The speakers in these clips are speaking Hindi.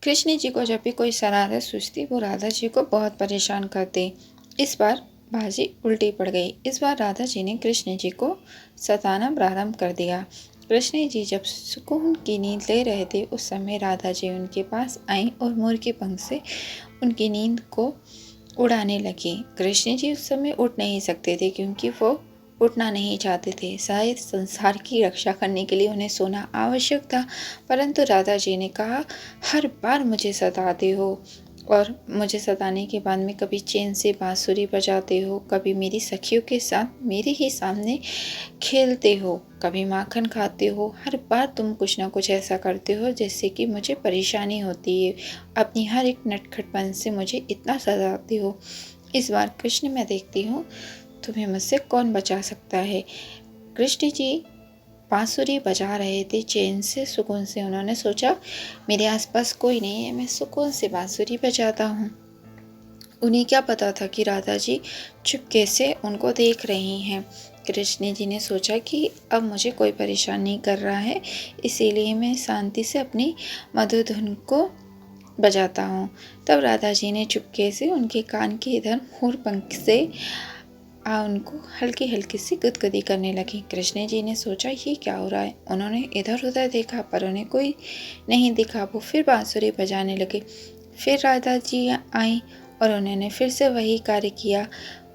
कृष्ण जी को जब भी कोई शरारत सूझती वो राधा जी को बहुत परेशान करते। इस बार बाजी उल्टी पड़ गई। इस बार राधा जी ने कृष्ण जी को सताना प्रारंभ कर दिया। कृष्ण जी जब सुकून की नींद ले रहे थे उस समय राधा जी उनके पास आई और मोर के पंख से उनकी नींद को उड़ाने लगी। कृष्ण जी उस समय उठ नहीं सकते थे क्योंकि वो उठना नहीं चाहते थे। शायद संसार की रक्षा करने के लिए उन्हें सोना आवश्यक था, परंतु राधा जी ने कहा, हर बार मुझे सताते हो और मुझे सताने के बाद में कभी चैन से बांसुरी बजाते हो, कभी मेरी सखियों के साथ मेरे ही सामने खेलते हो, कभी माखन खाते हो। हर बार तुम कुछ ना कुछ ऐसा करते हो जिससे कि मुझे परेशानी होती है। अपनी हर एक नटखटपन से मुझे इतना सताते हो। इस बार कृष्ण मैं देखती हूँ तुम्हें मुझसे कौन बचा सकता है। कृष्ण जी बांसुरी बजा रहे थे चैन से, सुकून से। उन्होंने सोचा मेरे आसपास कोई नहीं है, मैं सुकून से बांसुरी बजाता हूँ। उन्हें क्या पता था कि राधा जी चुपके से उनको देख रही हैं। कृष्ण जी ने सोचा कि अब मुझे कोई परेशान नहीं कर रहा है, इसीलिए मैं शांति से अपनी मधुर धुन को बजाता हूँ। तब राधा जी ने चुपके से उनके कान के इधर मोर पंख से उनको हल्की हल्की सी गुदगुदी करने लगी। कृष्ण जी ने सोचा ये क्या हो रहा है। उन्होंने इधर उधर देखा पर उन्हें कोई नहीं दिखा। वो फिर बांसुरी बजाने लगे। फिर राधा जी आई और उन्होंने फिर से वही कार्य किया।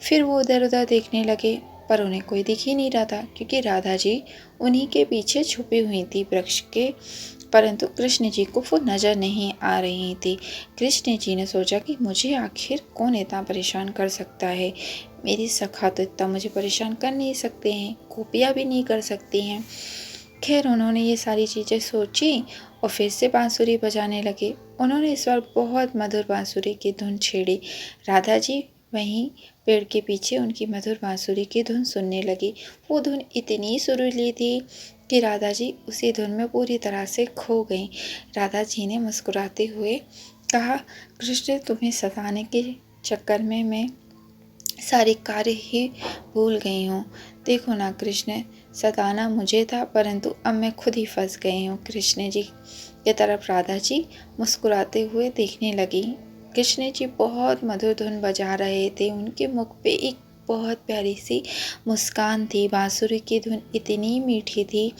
फिर वो उधर उधर देखने लगे पर उन्हें कोई दिख ही नहीं रहा था क्योंकि राधा जी उन्हीं के पीछे छुपी हुई थी वृक्ष के, परंतु कृष्ण जी को वो नजर नहीं आ रही थी। कृष्ण जी ने सोचा कि मुझे आखिर कौन इतना परेशान कर सकता है। मेरी सखा तो इतना मुझे परेशान कर नहीं सकते हैं, गोपियाँ भी नहीं कर सकती हैं। खैर उन्होंने ये सारी चीज़ें सोची और फिर से बांसुरी बजाने लगे। उन्होंने इस बार बहुत मधुर बांसुरी की धुन छेड़ी। राधा जी वहीं पेड़ के पीछे उनकी मधुर बांसुरी की धुन सुनने लगी। वो धुन इतनी सुरीली थी कि राधा जी उसी धुन में पूरी तरह से खो गईं। राधा जी ने मुस्कुराते हुए कहा, कृष्ण तुम्हें सताने के चक्कर में मैं सारे कार्य ही भूल गई हूँ। देखो ना कृष्ण, सताना मुझे था परंतु अब मैं खुद ही फंस गई हूँ। कृष्ण जी की तरफ राधा जी मुस्कुराते हुए देखने लगी। कृष्ण जी बहुत मधुर धुन बजा रहे थे। उनके मुख पे एक बहुत प्यारी सी मुस्कान थी। बांसुरी की धुन इतनी मीठी थी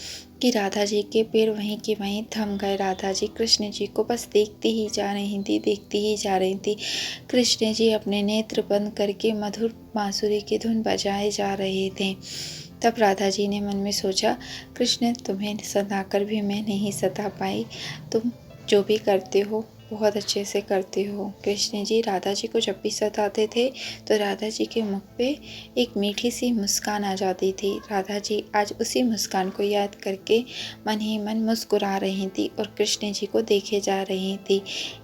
कि राधा जी के पैर वहीं के वहीं थम गए। राधा जी कृष्ण जी को बस देखती ही जा रही थी, देखती ही जा रही थी। कृष्ण जी अपने नेत्र बंद करके मधुर बांसुरी की धुन बजाए जा रहे थे। तब राधा जी ने मन में सोचा, कृष्ण तुम्हें सताकर भी मैं नहीं सता पाई। तुम जो भी करते हो बहुत अच्छे से करते हो। कृष्ण जी राधा जी को जब भी सताते थे तो राधा जी के मुख पे एक मीठी सी मुस्कान आ जाती थी। राधा जी आज उसी मुस्कान को याद करके मन ही मन मुस्कुरा रही थी और कृष्ण जी को देखे जा रही थी।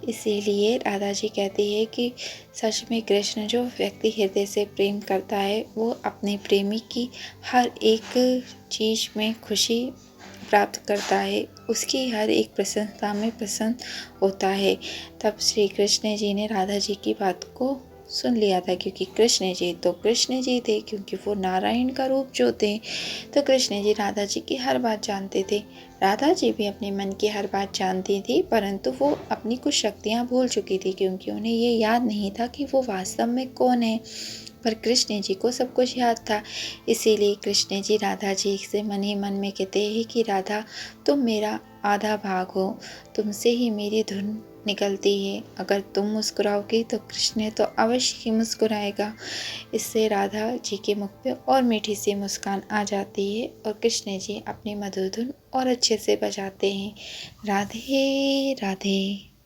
इसीलिए राधा जी कहती है कि सच में कृष्ण जो व्यक्ति हृदय से प्रेम करता है वो अपने प्रेमी की हर एक चीज़ में खुशी प्राप्त करता है, उसकी हर एक प्रसन्नता में प्रसन्न होता है। तब श्री कृष्ण जी ने राधा जी की बात को सुन लिया था क्योंकि कृष्ण जी तो कृष्ण जी थे, क्योंकि वो नारायण का रूप जो थे। तो कृष्ण जी राधा जी की हर बात जानते थे। राधा जी भी अपने मन की हर बात जानती थी, परंतु वो अपनी कुछ शक्तियाँ भूल चुकी थी क्योंकि उन्हें ये याद नहीं था कि वो वास्तव में कौन है। पर कृष्ण जी को सब कुछ याद था। इसीलिए कृष्ण जी राधा जी से मन ही मन में कहते हैं कि राधा तुम मेरा आधा भाग हो, तुमसे ही मेरी धुन निकलती है। अगर तुम मुस्कुराओगी तो कृष्ण तो अवश्य ही मुस्कुराएगा। इससे राधा जी के मुख पे और मीठी सी मुस्कान आ जाती है और कृष्ण जी अपनी मधुर धुन और अच्छे से बजाते हैं। राधे राधे।